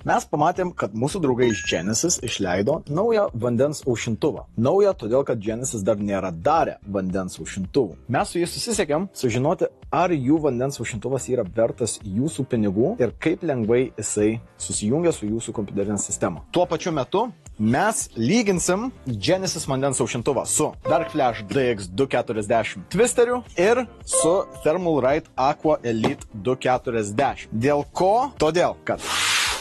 Mes pamatėm, kad mūsų draugai iš Genesis išleido naują vandens aušintuvą. Naują, todėl kad Genesis dar nėra darę vandens aušintuvų. Mes su jais susisiekėm sužinoti, ar jų vandens aušintuvas yra vertas jūsų pinigų ir kaip lengvai jisai susijungia su jūsų kompiuterinė sistema. Tuo pačiu metu mes lyginsim Genesis vandens aušintuvą su Darkflash DX240 Twisteriu ir su Thermalright Aqua Elite 240. Dėl ko? Todėl, kad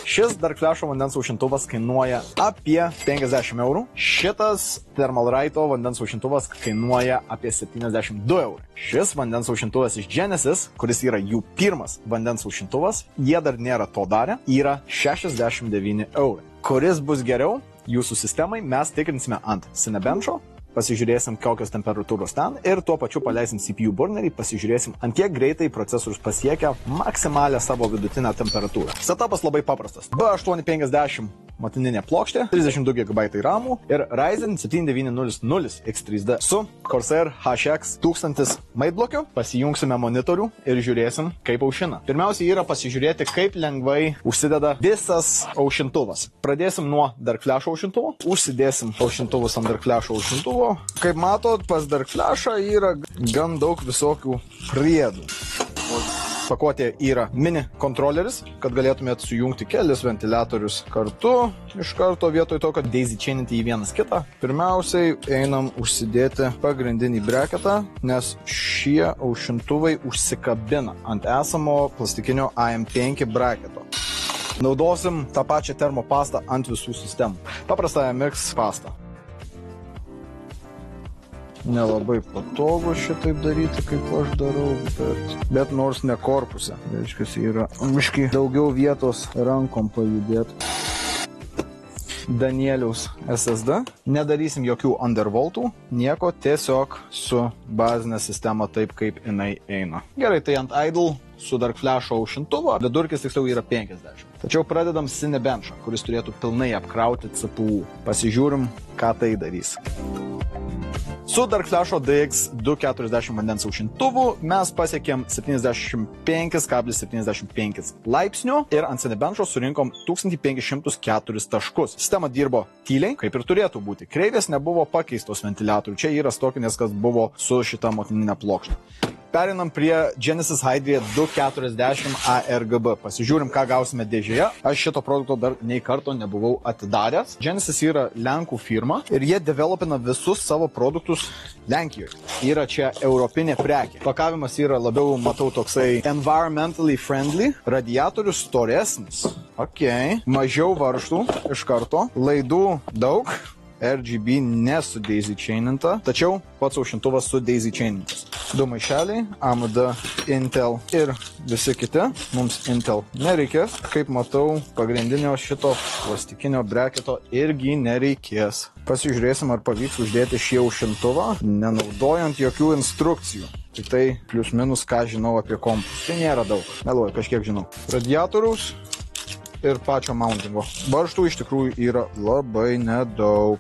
šis Darkflasho vandens aušintuvas kainuoja apie 50 eurų. Šitas Thermalrighto vandens aušintuvas kainuoja apie 72 eurų. Šis vandens aušintuvas iš Genesis, kuris yra jų pirmas vandens aušintuvas, jie dar nėra to darę, yra 69 eurai. Kuris bus geriau? Jūsų sistemai mes tikrinsime ant Cinebencho, pasižiūrėsim, kokios temperatūros ten ir tuo pačiu paleisim CPU burnerį, pasižiūrėsim, ant kiek greitai procesorius pasiekia maksimalę savo vidutinę temperatūrą. Setupas labai paprastas. B850 motininė plokštė, 32 GB RAM ir Ryzen 7900 X3D su Corsair HX 1000 maitblokiu. Pasijungsime monitorių ir žiūrėsim, kaip aušina. Pirmiausia yra pasižiūrėti, kaip lengvai užsideda visas aušintuvas. Pradėsim nuo Darkflash aušintuvo. Užsidėsim aušintuvus ant Darkflash aušintuvo. Kaip matot, pas Darkflash'ą yra gan daug visokių priedų. Pakuotė yra mini kontroleris, kad galėtumėt sujungti kelis ventiliatorius kartu, iš karto vietoj to, kad daisy chaininti į vienas kitą. Pirmiausiai einam užsidėti pagrindinį breketą, nes šie aušintuvai užsikabina ant esamo plastikinio AM5 braketo. Naudosim tą pačią termopastą ant visų sistemų. Paprastą MX pastą. Nelabai patogu šitaip daryti, kaip aš darau, bet nors ne korpuse. Reiškia, yra biškį daugiau vietos rankom pajudėti. Danieliaus SSD. Nedarysim jokių undervoltų, nieko, tiesiog su bazinė sistema taip, kaip jinai eina. Gerai, tai ant idle su Darkflash'o aušintuvo vidurkis tiksliau yra 50. Tačiau pradedam Cinebench'ą, kuris turėtų pilnai apkrauti CPU. Pasižiūrim, ką tai darys. Su Darkflash'o DX240 vandens aušintuvu mes pasiekėm 75,75 laipsnių ir ant Cinebench'o surinkom 1504 taškus. Sistema dirbo tyliai, kaip ir turėtų būti. Kreivės nebuvo pakeistos ventiliatorių. Čia yra stokinės, kas buvo su šita motininė plokštė. Perinam prie Genesis Hydria 240 ARGB. Pasižiūrim, ką gausime dėžėje. Aš šito produkto dar nei karto nebuvau atidaręs. Genesis yra Lenkų firma ir jie developina visus savo produktus Lenkijoje. Yra čia europinė prekė. Pakavimas yra labiau, matau, toksai environmentally friendly. Radiatorius storesnis. Mažiau varžtų iš karto. Laidų daug. RGB nesu daisy chaininta, tačiau pats aušintuvas su daisy chainintas. Du maišeliai, AMD, Intel ir visi kiti. Mums Intel nereikės. Kaip matau, pagrindinio šito plastikinio breketo irgi nereikės. Pasižiūrėsim, ar pavyks uždėti šį aušintuvą, nenaudojant jokių instrukcijų. Tik tai plius minus, ką žinau apie kompus. Tai nėra daug. Meluoju, kažkiek žinau. Radiatoriaus ir pačio mountingo. Varžtų iš tikrųjų yra labai nedaug.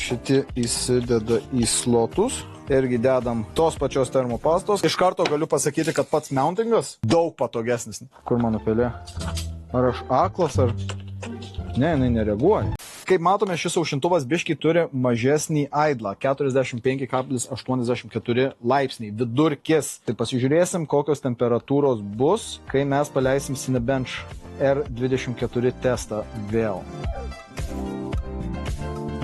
Šitie įsideda į slotus. Irgi dedam tos pačios termopastos. Iš karto galiu pasakyti, kad pats mountingas daug patogesnis. Kur mano pelė? Ar aš aklas, ar... Ne, jinai nereaguoja. Kaip matome, šis aušintuvas biškiai turi mažesnį idlą, 45,84 laipsniai, vidurkis. Tai pasižiūrėsim, kokios temperatūros bus, kai mes paleisim Cinebench R24 testą vėl.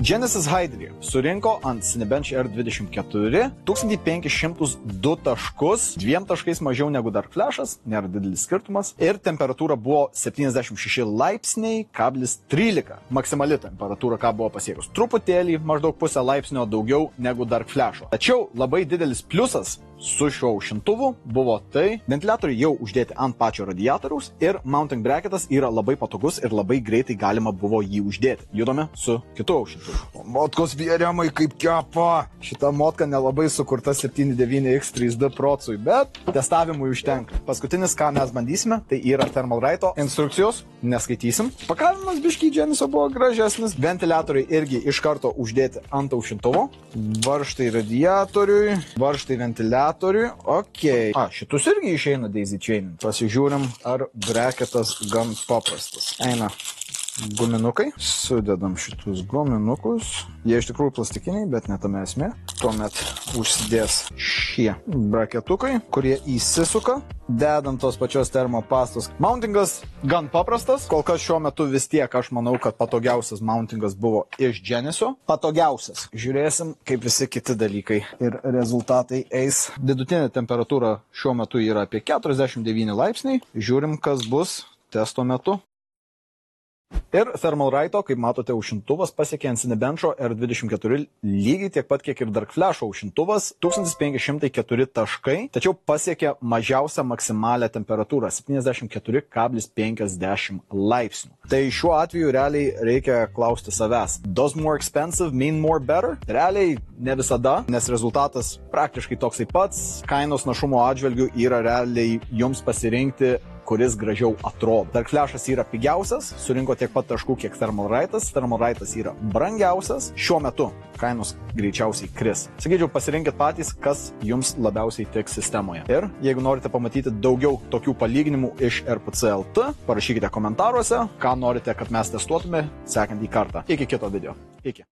Genesis Hydria surinko ant Cinebench R24 1502 taškus, 2 taškais mažiau negu Darkflash'as, nėra didelis skirtumas, ir temperatūra buvo 76 laipsniai, kablis 13, maksimali temperatūra, ką buvo pasiekus. Truputėlį, maždaug pusę laipsnio daugiau negu Darkflash'o. Tačiau labai didelis pliusas su šiuo aušintuvu buvo tai, ventiliatoriai jau uždėti ant pačio radiatoriaus ir mounting bracketas yra labai patogus ir labai greitai galima buvo jį uždėti. Judame su kitu aušintuvu. Motkos vėriamai kaip kepa. Šita motka nelabai sukurta 79X3D procui, bet testavimui užtenka. Paskutinis, ką mes bandysime, tai yra Thermalright'o instrukcijos, neskaitysim. Pakavimas biškiai Genesio buvo gražesnis. Ventiliatoriai irgi iš karto uždėti ant aušintuvo. Varžtai radiatoriui, varžtai ventiliatoriui. radiatoriui. Ok. Šitus irgi išeina daisy chain. Pasižiūrim, ar breketas gan paprastas. Eina guminukai. Sudedam šitus guminukus. Jie iš tikrųjų plastikiniai, bet netame esmė. Tuomet užsidės šie braketukai, kurie įsisuka. Dedam tos pačios termopastos. Mountingas gan paprastas. Kol kas šiuo metu vis tiek aš manau, kad patogiausias mountingas buvo iš Genesio. Patogiausias. Žiūrėsim, kaip visi kiti dalykai ir rezultatai eis. Vidutinė temperatūra šiuo metu yra apie 49 laipsniai. Žiūrim, kas bus testo metu. Ir Thermalright, kaip matote, aušintuvas pasiekė ant Cinebencho R24 lygiai tiek pat, kiek ir Dark Flash aušintuvas 1504 taškai, tačiau pasiekė mažiausią maksimalę temperatūrą 74,50 laipsnių. Tai šiuo atveju realiai reikia klausti savęs. Does more expensive mean more better? Realiai ne visada, nes rezultatas praktiškai toksai pats. Kainos našumo atžvilgių yra realiai jums pasirinkti, kuris gražiau atrodo. Dark Flash'as yra pigiausias, surinko tiek pat taškų, kiek Thermalright'as. Thermalright'as yra brangiausias. Šiuo metu kainos greičiausiai kris. Sakyčiau, pasirinkit patys, kas jums labiausiai tiks sistemoje. Ir jeigu norite pamatyti daugiau tokių palyginimų iš RPC LT, parašykite komentaruose, ką norite, kad mes testuotume sekantį kartą. Iki kito video. Iki.